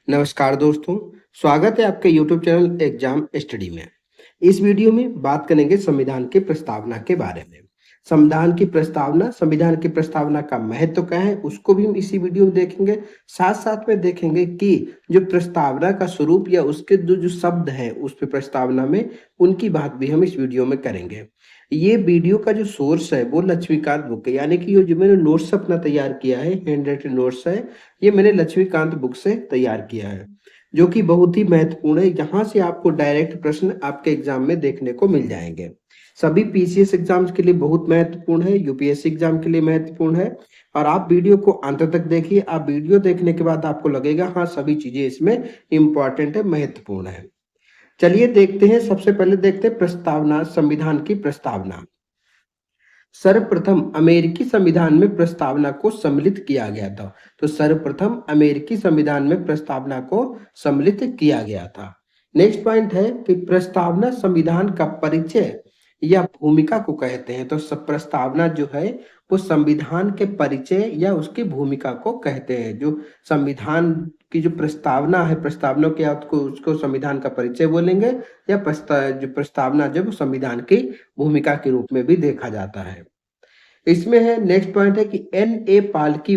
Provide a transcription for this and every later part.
नमस्कार दोस्तों, स्वागत है आपके YouTube चैनल एग्जाम स्टडी में। इस वीडियो में बात करेंगे संविधान की प्रस्तावना के बारे में। संविधान की प्रस्तावना का महत्व क्या है, उसको भी हम इसी वीडियो में देखेंगे। साथ-साथ में देखेंगे कि जो प्रस्तावना का स्वरूप या उसके जो शब्द हैं, उस पे प्रस्तावना में उनकी बात भी हम इस वीडियो में करेंगे। ये वीडियो का जो सोर्स है वो लक्ष्मीकांत बुक है, यानी कि ये जो मैंने नोट्स अपना तैयार किया है, हैंड राइटेड नोट्स है, ये मैंने लक्ष्मीकांत बुक से तैयार किया है, जो कि बहुत ही महत्वपूर्ण है। यहाँ से आपको डायरेक्ट प्रश्न आपके एग्जाम में देखने को मिल जाएंगे। सभी पीसीएस एग्जाम्स के लिए बहुत महत्वपूर्ण है, यूपीएससी एग्जाम के लिए महत्वपूर्ण है। और आप वीडियो को अंत तक देखिए। आप वीडियो देखने के बाद आपको लगेगा हाँ, सभी चीजें इसमें इंपॉर्टेंट है, महत्वपूर्ण है। चलिए देखते हैं। सबसे पहले देखते हैं प्रस्तावना, संविधान की प्रस्तावना। सर्वप्रथम अमेरिकी संविधान में प्रस्तावना को सम्मिलित किया गया था। तो सर्वप्रथम अमेरिकी संविधान में प्रस्तावना को सम्मिलित किया गया था। नेक्स्ट पॉइंट है कि प्रस्तावना संविधान का परिचय या भूमिका को कहते हैं। तो प्रस्तावना जो है वो संविधान के परिचय या उसकी भूमिका को कहते हैं। जो संविधान की जो प्रस्तावना है, प्रस्तावना के आपको उसको संविधान का परिचय बोलेंगे, या जो प्रस्तावना जब संविधान की भूमिका के रूप में भी देखा जाता है। इसमें है नेक्स्ट पॉइंट है कि एन ए पालकी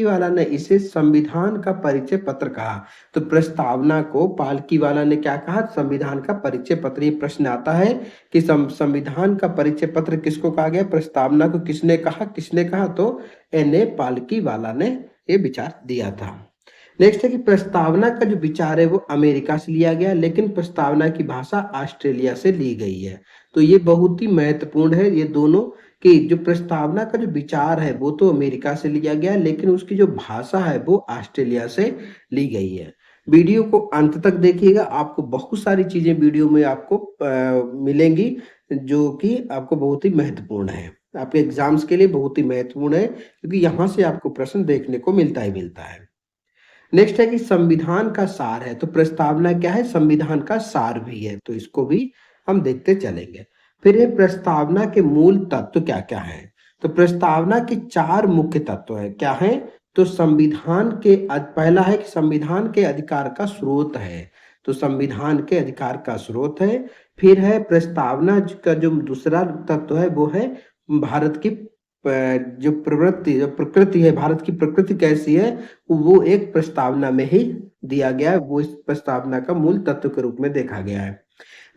वाला ने इसे संविधान का परिचय पत्र कहा। तो प्रस्तावना को पालकी वाला ने क्या कहा? संविधान का परिचय पत्र। ये प्रश्न आता है कि संविधान का परिचय पत्र किसको कहा गया? प्रस्तावना को किसने कहा? तो एन ए पालकी वाला ने ये विचार दिया था। नेक्स्ट है कि प्रस्तावना का जो विचार है वो अमेरिका से लिया गया, लेकिन प्रस्तावना की भाषा ऑस्ट्रेलिया से ली गई है। तो ये बहुत ही महत्वपूर्ण है, ये दोनों, कि जो प्रस्तावना का जो विचार है वो तो अमेरिका से लिया गया, लेकिन उसकी जो भाषा है वो ऑस्ट्रेलिया से ली गई है। वीडियो को अंत तक देखिएगा, आपको बहुत सारी चीजें वीडियो में आपको मिलेंगी जो कि आपको बहुत ही महत्वपूर्ण है, आपके एग्जाम्स के लिए बहुत ही महत्वपूर्ण है, क्योंकि यहाँ से आपको प्रश्न देखने को मिलता है। नेक्स्ट है कि संविधान का सार है। तो प्रस्तावना क्या है? संविधान का सार भी है, तो इसको भी हम देखते चलेंगे। फिर ये प्रस्तावना के मूल तत्व क्या क्या है? तो प्रस्तावना के 4 मुख्य तत्व है। क्या है? तो संविधान के पहला है कि संविधान के अधिकार का स्रोत है। तो संविधान के अधिकार का स्रोत है। फिर है प्रस्तावना का जो दूसरा तत्व है वो है भारत की जो प्रकृति है, भारत की प्रकृति कैसी है, वो एक प्रस्तावना में ही दिया गया है, वो इस प्रस्तावना का मूल तत्व के रूप में देखा गया है।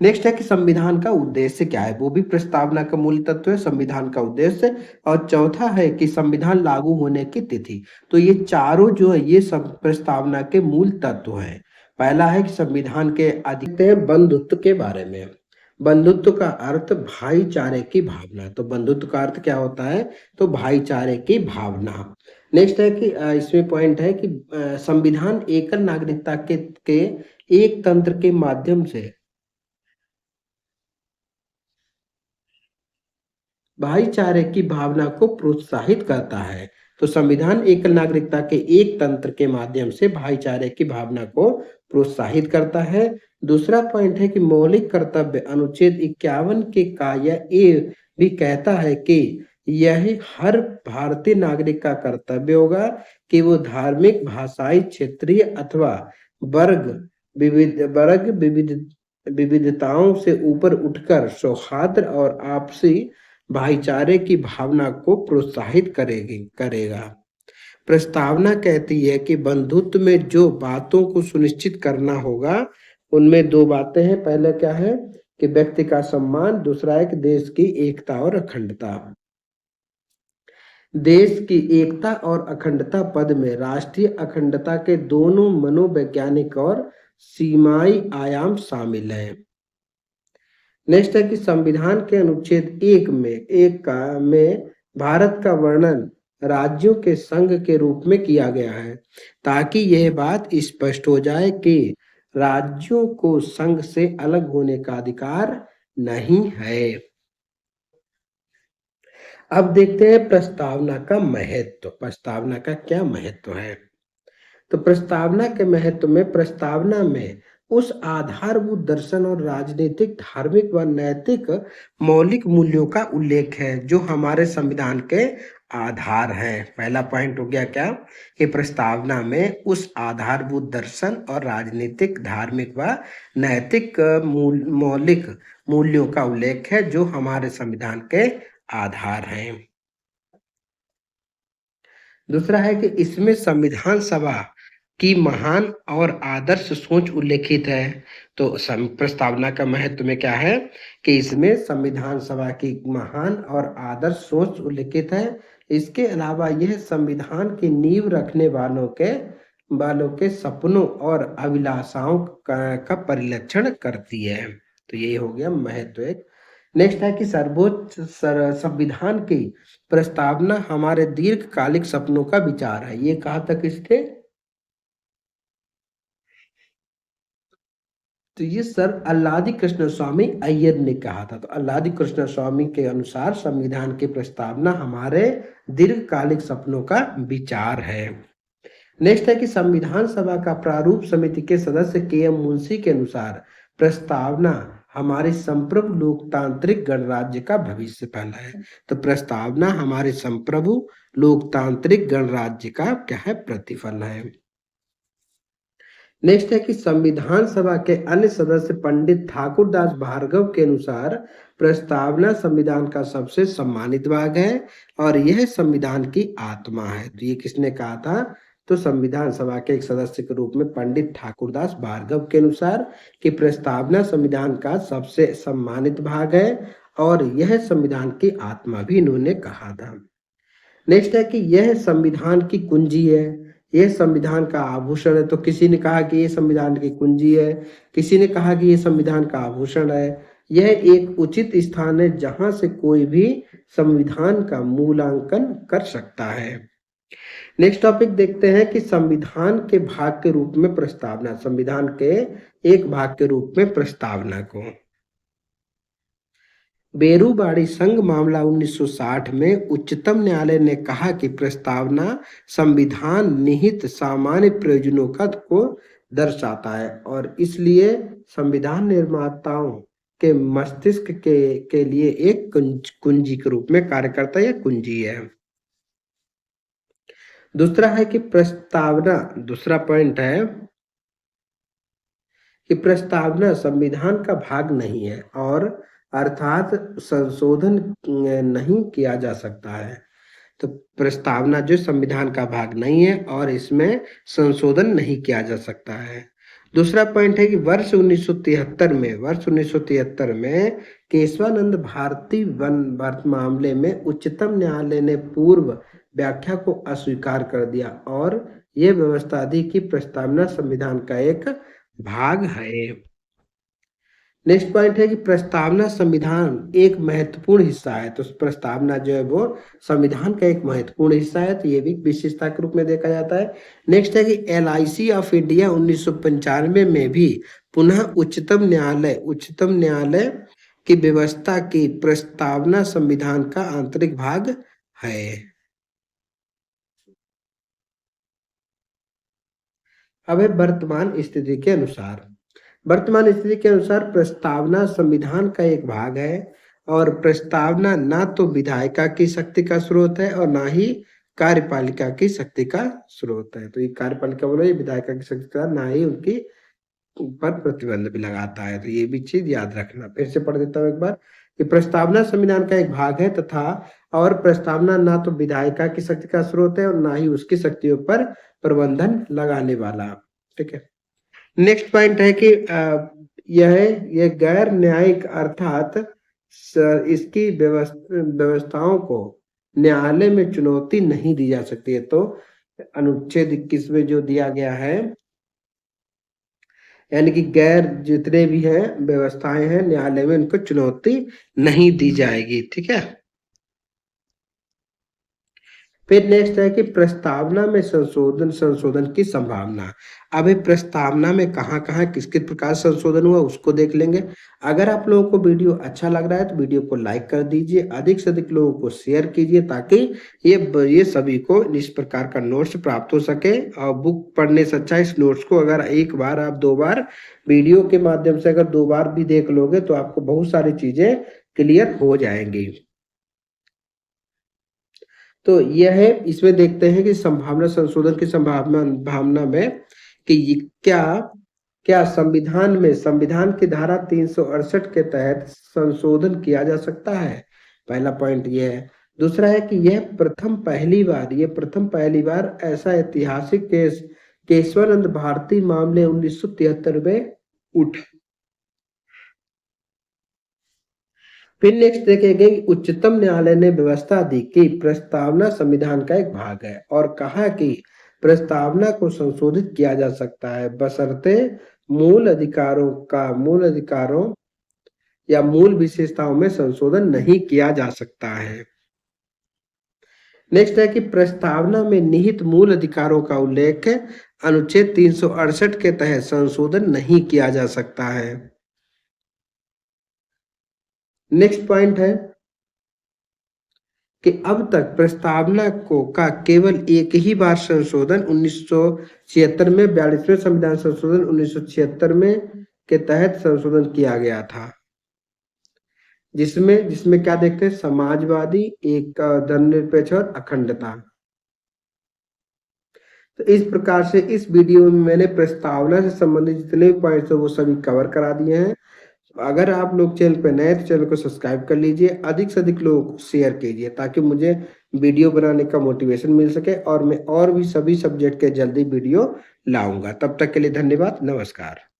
नेक्स्ट है कि संविधान का उद्देश्य क्या है? वो भी प्रस्तावना का मूल तत्व है, संविधान का उद्देश्य। और चौथा है कि संविधान लागू होने की तिथि। तो ये चारों जो है ये सब प्रस्तावना के मूल तत्व हैं। पहला है कि संविधान के अधिकतर बंधुत्व के बारे में। बंधुत्व का अर्थ भाईचारे की भावना। तो बंधुत्व का अर्थ क्या होता है? तो भाईचारे की भावना। नेक्स्ट है कि इसमें पॉइंट है कि संविधान एकल नागरिकता के एक तंत्र के माध्यम से भाईचारे की भावना को प्रोत्साहित करता है। तो संविधान एकल नागरिकता के एक तंत्र के माध्यम से भाईचारे की भावना को प्रोत्साहित करता है। दूसरा पॉइंट है कि मौलिक कर्तव्य अनुच्छेद 51 के कार्य ए भी कहता है कि यह हर भारतीय नागरिक का कर्तव्य होगा कि वो धार्मिक, भाषाई, क्षेत्रीय अथवा वर्ग विविधताओं से ऊपर उठकर सौहार्द और आपसी भाईचारे की भावना को प्रोत्साहित करेगा। प्रस्तावना कहती है कि बंधुत्व में जो बातों को सुनिश्चित करना होगा, उनमें 2 बातें हैं। पहले क्या है कि व्यक्ति का सम्मान, दूसरा है कि देश की एकता और अखंडता। देश की एकता और अखंडता पद में राष्ट्रीय अखंडता के दोनों मनोवैज्ञानिक और सीमाई आयाम शामिल हैं। नेक्स्ट है कि संविधान के अनुच्छेद 1 में भारत का वर्णन राज्यों के संघ के रूप में किया गया है, ताकि यह बात स्पष्ट हो जाए कि राज्यों को संघ से अलग होने का अधिकार नहीं है। अब देखते हैं प्रस्तावना का महत्व। प्रस्तावना का क्या महत्व है? तो प्रस्तावना के महत्व में, प्रस्तावना में उस आधारभूत दर्शन और राजनीतिक, धार्मिक व नैतिक मौलिक मूल्यों का उल्लेख है जो हमारे संविधान के आधार है। पहला पॉइंट हो गया क्या कि प्रस्तावना में उस आधारभूत दर्शन और राजनीतिक, धार्मिक व नैतिक मौलिक मूल्यों का उल्लेख है जो हमारे संविधान के आधार हैं। दूसरा है कि इसमें संविधान सभा की महान और आदर्श सोच उल्लेखित है। तो प्रस्तावना का महत्व में क्या है कि इसमें संविधान सभा की महान और आदर्श सोच उल्लेखित है। इसके अलावा यह संविधान की नींव रखने वालों के सपनों और अभिलाषाओं का परिलक्षण करती है। तो ये हो गया महत्व एक। नेक्स्ट है कि सर्वोच्च संविधान की प्रस्तावना हमारे दीर्घकालिक सपनों का विचार है। ये कहा था किसके? तो ये सर अल्लादी कृष्ण स्वामी अय्यर ने कहा था। तो अल्लादी कृष्ण स्वामी के अनुसार संविधान की प्रस्तावना हमारे दीर्घकालिक सपनों का विचार है। नेक्स्ट है कि संविधान सभा का प्रारूप समिति के सदस्य के.एम. मुंशी के अनुसार प्रस्तावना हमारे संप्रभु लोकतांत्रिक गणराज्य का भविष्य पहला है। तो प्रस्तावना हमारे संप्रभु लोकतांत्रिक गणराज्य का क्या है? प्रतिफल है। नेक्स्ट है कि संविधान सभा के अन्य सदस्य पंडित ठाकुरदास भार्गव के अनुसार प्रस्तावना संविधान का सबसे सम्मानित भाग है और यह संविधान की आत्मा है। तो ये किसने कहा था? तो संविधान सभा के एक सदस्य के रूप में पंडित ठाकुरदास भार्गव के अनुसार कि प्रस्तावना संविधान का सबसे सम्मानित भाग है और यह संविधान की आत्मा भी इन्होंने कहा था। नेक्स्ट है कि यह संविधान की कुंजी है, यह संविधान का आभूषण है। तो किसी ने कहा कि यह संविधान की कुंजी है, किसी ने कहा कि यह संविधान का आभूषण है। यह एक उचित स्थान है जहां से कोई भी संविधान का मूल्यांकन कर सकता है। नेक्स्ट टॉपिक देखते हैं कि संविधान के भाग के रूप में प्रस्तावना, संविधान के एक भाग के रूप में प्रस्तावना को बेरूबाड़ी संघ मामला 1960 में उच्चतम न्यायालय ने कहा कि प्रस्तावना संविधान निहित सामान्य प्रयोजनों को दर्शाता है और इसलिए संविधान निर्माताओं के मस्तिष्क के लिए एक कुंजी के रूप में कार्य करता है या कुंजी है। दूसरा है कि प्रस्तावना, दूसरा पॉइंट है कि प्रस्तावना संविधान का भाग नहीं है और अर्थात संशोधन नहीं किया जा सकता है। तो प्रस्तावना जो संविधान का भाग नहीं है और इसमें संशोधन नहीं किया जा सकता है। दूसरा पॉइंट है कि वर्ष 1973 में केशवानंद भारती वन मामले में उच्चतम न्यायालय ने पूर्व व्याख्या को अस्वीकार कर दिया और यह व्यवस्था दी कि प्रस्तावना संविधान का एक भाग है। नेक्स्ट पॉइंट है कि प्रस्तावना संविधान एक महत्वपूर्ण हिस्सा है। तो प्रस्तावना जो है वो संविधान का एक महत्वपूर्ण हिस्सा है, तो ये भी विशेषता के रूप में देखा जाता है। नेक्स्ट है कि LIC ऑफ इंडिया 1995 में भी पुनः उच्चतम न्यायालय की व्यवस्था की प्रस्तावना संविधान का आंतरिक भाग है। अब है वर्तमान स्थिति के अनुसार, वर्तमान स्थिति के अनुसार प्रस्तावना संविधान का एक भाग है और प्रस्तावना ना तो विधायिका की शक्ति का स्रोत है और ना ही कार्यपालिका की शक्ति का स्रोत है। तो ये कार्यपालिका बोलो, ये विधायिका की शक्ति का ना ही उनकी ऊपर प्रतिबंध भी लगाता है। तो ये भी चीज याद रखना। फिर से पढ़ देता हूँ एक बार कि प्रस्तावना संविधान का एक भाग है तथा और प्रस्तावना ना तो विधायिका की शक्ति का स्रोत है और ना ही उसकी शक्तियों पर प्रबंधन लगाने वाला। ठीक है। नेक्स्ट पॉइंट है कि यह गैर न्यायिक अर्थात इसकी व्यवस्थाओं को न्यायालय में चुनौती नहीं दी जा सकती है। तो अनुच्छेद 21 में जो दिया गया है, यानी कि गैर जितने भी हैं व्यवस्थाएं हैं न्यायालय में उनको चुनौती नहीं दी जाएगी। ठीक है। फिर नेक्स्ट है कि प्रस्तावना में संशोधन की संभावना। अभी प्रस्तावना में कहाँ किस किस प्रकार संशोधन हुआ उसको देख लेंगे। अगर आप लोगों को वीडियो अच्छा लग रहा है तो वीडियो को लाइक कर दीजिए, अधिक से अधिक लोगों को शेयर कीजिए ताकि ये सभी को इस प्रकार का नोट्स प्राप्त हो सके। और बुक पढ़ने से अच्छा इस नोट्स को अगर एक बार आप 2 बार वीडियो के माध्यम से अगर 2 बार भी देख लोगे तो आपको बहुत सारी चीजें क्लियर हो जाएंगी। तो यह है, इसमें देखते हैं कि संभावना संशोधन की संभावना भावना में कि ये क्या क्या संविधान की धारा 368 के तहत संशोधन किया जा सकता है। पहला पॉइंट ये है। दूसरा है कि यह प्रथम पहली बार ऐसा ऐतिहासिक केस केशवानंद भारती मामले 1973 में उठा। फिर नेक्स्ट देखेंगे कि उच्चतम न्यायालय ने व्यवस्था दी कि प्रस्तावना संविधान का एक भाग है और कहा कि प्रस्तावना को संशोधित किया जा सकता है बशर्ते मूल अधिकारों या मूल विशेषताओं में संशोधन नहीं किया जा सकता है। नेक्स्ट है कि प्रस्तावना में निहित मूल अधिकारों का उल्लेख अनुच्छेद 368 के तहत संशोधन नहीं किया जा सकता है। नेक्स्ट पॉइंट है कि अब तक प्रस्तावना को का केवल एक ही बार संशोधन 1976 में 42वें संविधान संशोधन 1976 में के तहत संशोधन किया गया था, जिसमें क्या देखते हैं, समाजवादी, एक धर्मनिरपेक्ष और अखंडता। तो इस प्रकार से इस वीडियो में मैंने प्रस्तावना से संबंधित जितने भी पॉइंट्स हैं वो सभी कवर करा दिए हैं। अगर आप लोग चैनल पे नए तो चैनल को सब्सक्राइब कर लीजिए, अधिक से अधिक लोगों को शेयर कीजिए ताकि मुझे वीडियो बनाने का मोटिवेशन मिल सके और मैं और भी सभी सब्जेक्ट के जल्दी वीडियो लाऊंगा। तब तक के लिए धन्यवाद, नमस्कार।